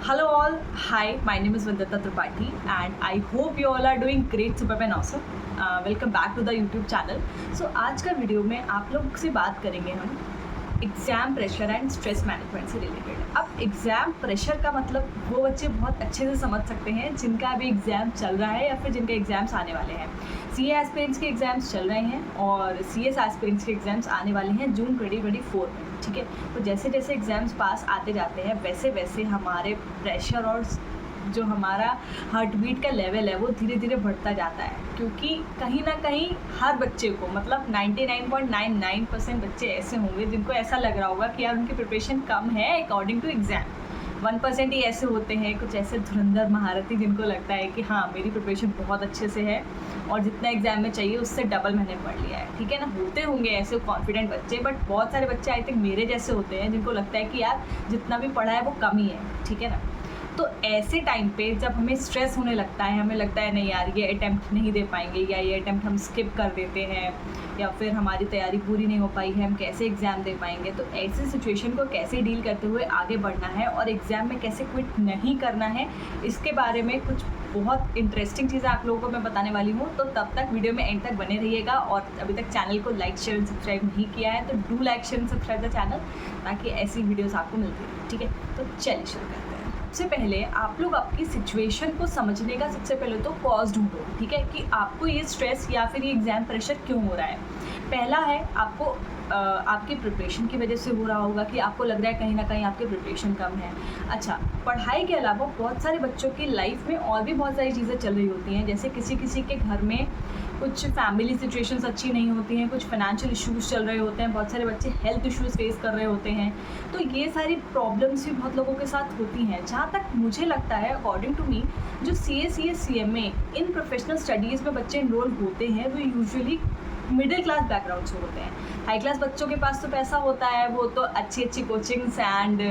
Hello all, hi, my name is Vandita Tripathi and I hope you all are doing great, superb and awesome. Welcome back to the YouTube channel. So आज का video में आप लोग से बात करेंगे हम exam pressure and stress management से रिलेटेड। अब एग्ज़ाम प्रेशर का मतलब वो बच्चे बहुत अच्छे से समझ सकते हैं जिनका अभी एग्ज़ाम चल रहा है या फिर जिनके एग्ज़ाम्स आने वाले हैं। सीए एस्पिरेंट्स के एग्ज़ाम्स चल रहे हैं और सीएस एस्पिरेंट्स के एग्ज़ाम्स आने वाले हैं जून 2024 में। ठीक है, तो जैसे जैसे एग्ज़ाम्स पास आते जाते हैं वैसे वैसे हमारे प्रेशर और जो हमारा हार्ट बीट का लेवल है वो धीरे धीरे बढ़ता जाता है, क्योंकि कहीं ना कहीं हर बच्चे को मतलब 99.99% बच्चे ऐसे होंगे जिनको ऐसा लग रहा होगा कि यार उनकी प्रिपरेशन कम है अकॉर्डिंग टू एग्ज़ाम। 1% ही ऐसे होते हैं, कुछ ऐसे धुरंधर महारथी जिनको लगता है कि हाँ मेरी प्रिपरेशन बहुत अच्छे से है और जितना एग्ज़ाम में चाहिए उससे डबल मैंने पढ़ लिया है। ठीक है ना, होते होंगे ऐसे कॉन्फिडेंट बच्चे, बट बहुत सारे बच्चे आई थिंक मेरे जैसे होते हैं जिनको लगता है कि यार जितना भी पढ़ा है वो कम ही है। ठीक है ना, तो ऐसे टाइम पे जब हमें स्ट्रेस होने लगता है, हमें लगता है नहीं यार ये अटैम्प्ट नहीं दे पाएंगे या ये अटैम्प्ट हम स्किप कर देते हैं या फिर हमारी तैयारी पूरी नहीं हो पाई है, हम कैसे एग्ज़ाम दे पाएंगे। तो ऐसी सिचुएशन को कैसे डील करते हुए आगे बढ़ना है और एग्ज़ाम में कैसे क्विट नहीं करना है, इसके बारे में कुछ बहुत इंटरेस्टिंग चीज़ें आप लोगों को मैं बताने वाली हूँ। तो तब तक वीडियो में एंड तक बने रहिएगा और अभी तक चैनल को लाइक शेयर एंड सब्सक्राइब नहीं किया है तो do like share and subscribe the channel, ताकि ऐसी वीडियोज़ आपको मिलती रहे। ठीक है, तो चलिए शुरू करते हैं। सबसे पहले आप लोग आपकी सिचुएशन को समझने का सबसे पहले तो कॉज ढूंढो। ठीक है, कि आपको ये स्ट्रेस या फिर ये एग्ज़ाम प्रेशर क्यों हो रहा है। पहला है आपको आपकी प्रिपरेशन की वजह से हो रहा होगा कि आपको लग रहा है कहीं ना कहीं आपकी प्रिपरेशन कम है। अच्छा, पढ़ाई के अलावा बहुत सारे बच्चों की लाइफ में और भी बहुत सारी चीज़ें चल रही होती हैं, जैसे किसी किसी के घर में कुछ फैमिली सिचुएशंस अच्छी नहीं होती हैं, कुछ फाइनेंशियल इश्यूज़ चल रहे होते हैं, बहुत सारे बच्चे हेल्थ इश्यूज़ फेस कर रहे होते हैं। तो ये सारी प्रॉब्लम्स भी बहुत लोगों के साथ होती हैं। जहाँ तक मुझे लगता है अकॉर्डिंग टू मी, जो CA इन प्रोफेशनल स्टडीज़ में बच्चे इनरोल होते हैं वो यूजुअली मिडिल क्लास बैकग्राउंड से होते हैं। हाई क्लास बच्चों के पास तो पैसा होता है, वो तो अच्छी अच्छी कोचिंग्स एंड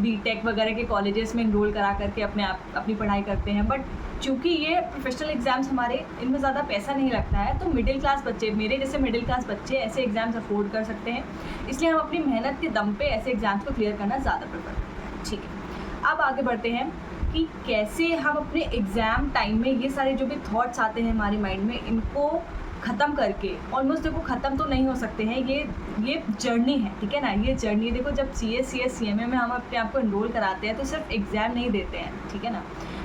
बीटेक वगैरह के कॉलेजेस में इनरोल करा करके अपनी पढ़ाई करते हैं। बट चूँकि ये प्रोफेशनल एग्ज़ाम्स हमारे इनमें ज़्यादा पैसा नहीं लगता है, तो मिडिल क्लास बच्चे, मेरे जैसे मिडिल क्लास बच्चे ऐसे एग्ज़ाम्स अफोर्ड कर सकते हैं, इसलिए हम अपनी मेहनत के दम पे ऐसे एग्ज़ाम्स को क्लियर करना ज़्यादा प्रेफर करते हैं। ठीक है, अब आगे बढ़ते हैं कि कैसे हम अपने एग्ज़ाम टाइम में ये सारे जो भी थॉट्स आते हैं हमारे माइंड में, इनको ख़त्म करके, ऑलमोस्ट देखो ख़त्म तो नहीं हो सकते हैं, ये जर्नी है। ठीक है ना, ये जर्नी देखो, जब CA CMA में हम अपने आप को इनरोल कराते हैं तो सिर्फ एग्ज़ाम नहीं देते हैं। ठीक है ना,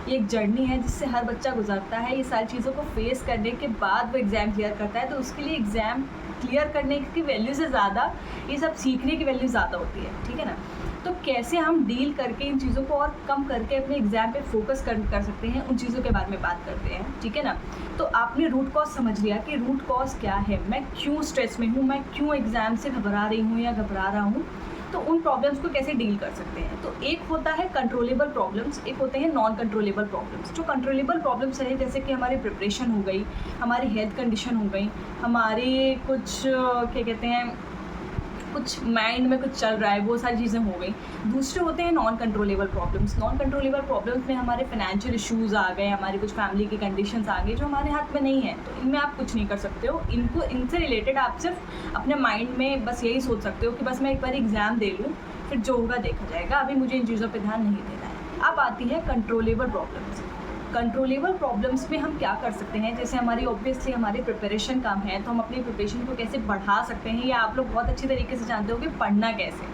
ये एक जर्नी है जिससे हर बच्चा गुजरता है। ये सारी चीज़ों को फेस करने के बाद वो एग्ज़ाम क्लियर करता है, तो उसके लिए एग्ज़ाम क्लियर करने की वैल्यू से ज़्यादा ये सब सीखने की वैल्यू ज़्यादा होती है। ठीक है ना, तो कैसे हम डील करके इन चीज़ों को और कम करके अपने एग्ज़ाम पे फोकस कर सकते हैं, उन चीज़ों के बारे में बात करते हैं। ठीक है ना, तो आपने रूट कॉज समझ लिया कि रूट कॉज क्या है, मैं क्यों स्ट्रेस में हूँ, मैं क्यों एग्ज़ाम से घबरा रही हूँ या घबरा रहा हूँ, तो उन प्रॉब्लम्स को कैसे डील कर सकते हैं। तो एक होता है कंट्रोलेबल प्रॉब्लम्स, एक होते हैं नॉन कंट्रोलेबल प्रॉब्लम्स। जो कंट्रोलेबल प्रॉब्लम्स है जैसे कि हमारी प्रिपरेशन हो गई, हमारी हेल्थ कंडीशन हो गई, हमारी कुछ क्या कहते हैं, कुछ माइंड में कुछ चल रहा है, वो सारी चीज़ें हो गई। दूसरे होते हैं non controllable problems. Non controllable problems में हमारे फाइनेंशियल इश्यूज़ आ गए, हमारी कुछ फैमिली की कंडीशंस आ गई जो हमारे हाथ में नहीं है, तो इनमें आप कुछ नहीं कर सकते हो। इनसे रिलेटेड आप सिर्फ अपने माइंड में बस यही सोच सकते हो कि बस मैं एक बार एग्ज़ाम दे लूँ, फिर जो होगा देखा जाएगा, अभी मुझे इन चीज़ों पर ध्यान नहीं देना है। अब आती है कंट्रोलेबल प्रॉब्लम्स। कंट्रोलेबल प्रॉब्लम्स में हम क्या कर सकते हैं, जैसे हमारी ऑब्वियसली हमारी प्रिपरेशन कम है तो हम अपनी प्रिपरेशन को कैसे बढ़ा सकते हैं, या आप लोग बहुत अच्छी तरीके से जानते हो कि पढ़ना कैसे।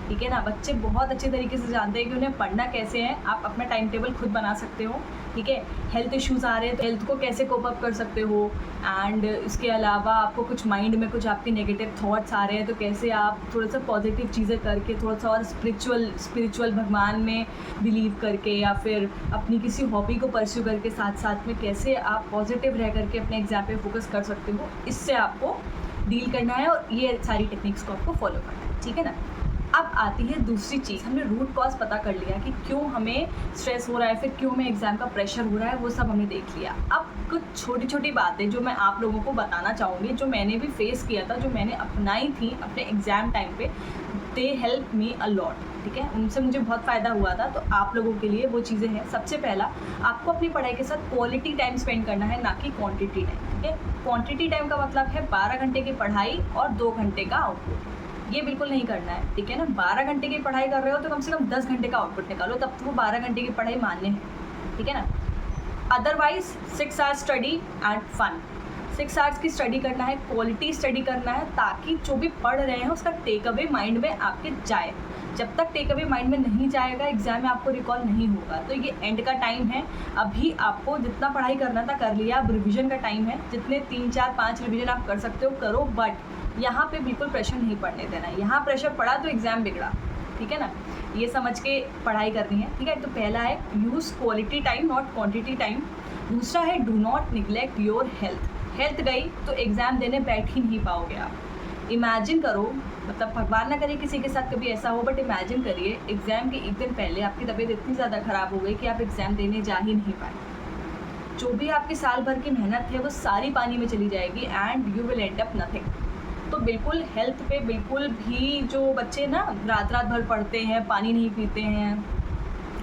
ठीक है ना, बच्चे बहुत अच्छे तरीके से जानते हैं कि उन्हें पढ़ना कैसे है। आप अपना टाइम टेबल खुद बना सकते हो। ठीक है, हेल्थ इश्यूज़ आ रहे हैं तो हेल्थ को कैसे कोप अप कर सकते हो, एंड इसके अलावा आपको कुछ माइंड में कुछ आपके नेगेटिव थॉट्स आ रहे हैं तो कैसे आप थोड़ा सा पॉजिटिव चीज़ें करके, थोड़ा सा और स्पिरिचुअल भगवान में बिलीव करके या फिर अपनी किसी हॉबी को परस्यू करके साथ साथ में कैसे आप पॉजिटिव रह करके अपने एग्ज़ाम पे फोकस कर सकते हो, इससे आपको डील करना है और ये सारी टेक्निक्स को आपको फॉलो करना है। ठीक है ना, अब आती है दूसरी चीज़। हमने रूट कॉज पता कर लिया कि क्यों हमें स्ट्रेस हो रहा है, फिर क्यों हमें एग्ज़ाम का प्रेशर हो रहा है, वो सब हमने देख लिया। अब कुछ छोटी छोटी बातें जो मैं आप लोगों को बताना चाहूँगी, जो मैंने भी फेस किया था, जो मैंने अपनाई थी अपने एग्ज़ाम टाइम पे, they help me a lot. ठीक है, उनसे मुझे बहुत फ़ायदा हुआ था, तो आप लोगों के लिए वो चीज़ें हैं। सबसे पहला, आपको अपनी पढ़ाई के साथ क्वालिटी टाइम स्पेंड करना है, ना कि क्वांटिटी टाइम। ठीक है, क्वांटिटी टाइम का मतलब है 12 घंटे की पढ़ाई और 2 घंटे का आउटपुट। ये बिल्कुल नहीं करना है, ठीक है ना। 12 घंटे की पढ़ाई कर रहे हो तो कम से कम 10 घंटे का आउटपुट निकालो, तब तो वो 12 घंटे की पढ़ाई मान्य है, ठीक है ना। Otherwise 6 hours study and fun. 6 hours की स्टडी करना है, क्वालिटी स्टडी करना है, ताकि जो भी पढ़ रहे हैं उसका टेक अवे माइंड में आपके जाए। जब तक टेक अवे माइंड में नहीं जाएगा, एग्जाम में आपको रिकॉल नहीं होगा। तो ये एंड का टाइम है, अभी आपको जितना पढ़ाई करना था कर लिया, अब रिविजन का टाइम है। जितने 3, 4, 5 रिविजन आप कर सकते हो करो, बट यहाँ पे बिल्कुल प्रेशर नहीं पड़ने देना है। यहाँ प्रेशर पड़ा तो एग्ज़ाम बिगड़ा, ठीक है ना। ये समझ के पढ़ाई करनी है, ठीक है। तो पहला है use quality time not quantity time. दूसरा है do not neglect your health. Health गई तो एग्ज़ाम देने बैठ ही नहीं पाओगे आप। इमेजिन करो, मतलब भगवान ना करे किसी के साथ कभी ऐसा हो, बट इमेजिन करिए एग्ज़ाम के एक दिन पहले आपकी तबीयत इतनी ज़्यादा ख़राब हो गई कि आप एग्ज़ाम देने जा ही नहीं पाए। जो भी आपकी साल भर की मेहनत है वो सारी पानी में चली जाएगी and you will and up nothing. तो बिल्कुल हेल्थ पे बिल्कुल भी, जो बच्चे ना रात रात भर पढ़ते हैं, पानी नहीं पीते हैं,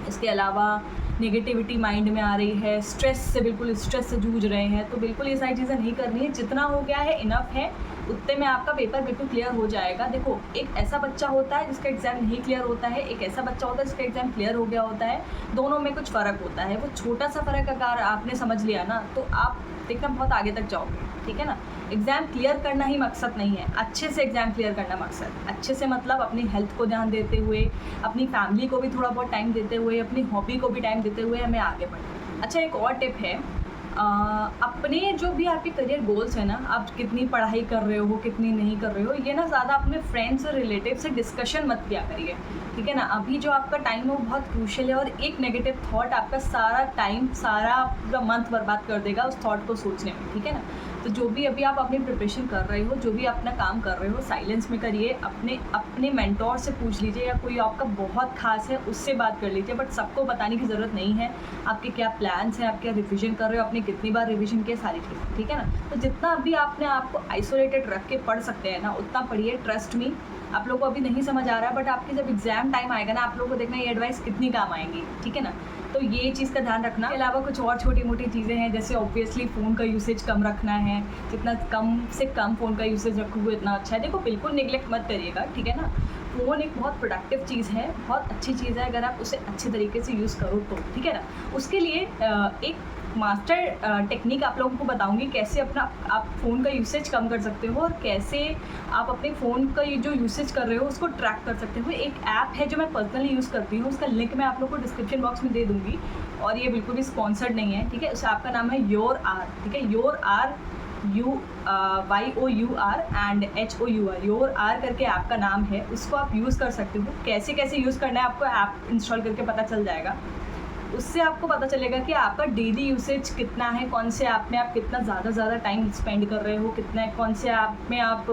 इसके अलावा नेगेटिविटी माइंड में आ रही है, स्ट्रेस से जूझ रहे हैं, तो बिल्कुल ये सारी चीज़ें नहीं करनी है। जितना हो गया है इनफ है, उतने में आपका पेपर बिल्कुल क्लियर हो जाएगा। देखो, एक ऐसा बच्चा होता है जिसका एग्ज़ाम नहीं क्लियर होता है, एक ऐसा बच्चा होता है जिसका एग्ज़ाम क्लियर हो गया होता है। दोनों में कुछ फ़र्क होता है। वो छोटा सा फ़र्क अगर आपने समझ लिया ना, तो आप देखना बहुत आगे तक जाओगे, ठीक है ना। एग्ज़ाम क्लियर करना ही मकसद नहीं है, अच्छे से एग्ज़ाम क्लियर करना मकसद। अच्छे से मतलब अपनी हेल्थ को ध्यान देते हुए, अपनी फैमिली को भी थोड़ा बहुत टाइम देते हुए, अपनी हॉबी को भी टाइम देते हुए हमें आगे बढ़ना। अच्छा, एक और टिप है, अपने जो भी आपके करियर गोल्स हैं ना, आप कितनी पढ़ाई कर रहे हो, कितनी नहीं कर रहे हो, ये ना ज़्यादा अपने फ्रेंड्स और रिलेटिव से डिस्कशन मत किया करिए, ठीक है ना। अभी जो आपका टाइम है वो बहुत क्रूशियल है, और एक नेगेटिव थॉट आपका सारा टाइम, सारा पूरा मंथ बर्बाद कर देगा उस थॉट को सोचने में, ठीक है ना। तो जो भी अभी आप अपनी प्रिपरेशन कर रहे हो, जो भी अपना काम कर रहे हो, साइलेंस में करिए। अपने मेंटोर से पूछ लीजिए, या कोई आपका बहुत खास है उससे बात कर लीजिए, बट सबको बताने की ज़रूरत नहीं है। आपके क्या प्लान्स हैं, आप क्या रिविज़न कर रहे हो, आपने कितनी बार रिविज़न किया, सारी चीज़ें, ठीक है ना। तो जितना अभी आपने आपको आइसोलेटेड रख के पढ़ सकते हैं ना, उतना पढ़िए। ट्रस्ट मी, आप लोगों को अभी नहीं समझ आ रहा है, बट आपके जब एग्ज़ाम टाइम आएगा ना, आप लोगों को देखना ये एडवाइस कितनी काम आएंगी, ठीक है ना। तो ये चीज़ का ध्यान रखना। इसके अलावा कुछ और छोटी मोटी चीज़ें हैं, जैसे ऑब्वियसली फ़ोन का यूसेज कम रखना है। जितना कम से कम फ़ोन का यूसेज रखोगे उतना अच्छा है। देखो, बिल्कुल निगलेक्ट मत करिएगा, ठीक है ना। फ़ोन एक बहुत प्रोडक्टिव चीज़ है, बहुत अच्छी चीज़ है, अगर आप उसे अच्छे तरीके से यूज़ करो तो, ठीक है ना। उसके लिए एक मास्टर टेक्निक आप लोगों को बताऊंगी, कैसे आप फ़ोन का यूसेज कम कर सकते हो, और कैसे आप अपने फ़ोन का ये जो यूसेज कर रहे हो उसको ट्रैक कर सकते हो। एक ऐप है जो मैं पर्सनली यूज़ करती हूँ, उसका लिंक मैं आप लोगों को डिस्क्रिप्शन बॉक्स में दे दूँगी, और ये बिल्कुल भी स्पॉन्सर्ड नहीं है, ठीक है। उस ऐप का नाम है योर आर, ठीक है। Your hour, YOUR and HOUR, your hour करके ऐप का नाम है। उसको आप यूज़ कर सकते हो। कैसे कैसे यूज़ करना है आपको ऐप इंस्टॉल करके पता चल जाएगा। उससे आपको पता चलेगा कि आपका डेली यूसेज कितना है, कौन से ऐप में आप कितना ज़्यादा टाइम स्पेंड कर रहे हो, कितना कौन से ऐप में आप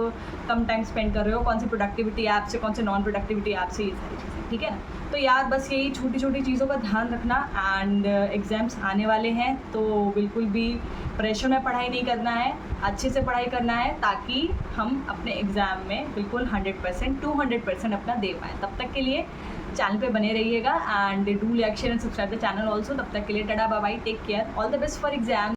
कम टाइम स्पेंड कर रहे हो, कौन से प्रोडक्टिविटी ऐप से, कौन से नॉन प्रोडक्टिविटी ऐप से, ये सारी चीज़ें, ठीक है ना। तो यार बस यही छोटी छोटी चीज़ों का ध्यान रखना। एंड एग्ज़ाम्स आने वाले हैं, तो बिल्कुल भी प्रेशर में पढ़ाई नहीं करना है, अच्छे से पढ़ाई करना है, ताकि हम अपने एग्ज़ाम में बिल्कुल 100% 200% अपना दे पाएँ। तब तक के लिए चैनल पे बने रहिएगा, and do like share and subscribe the channel also. तब तक के लिए tata bye bye, take care, all the best for exam.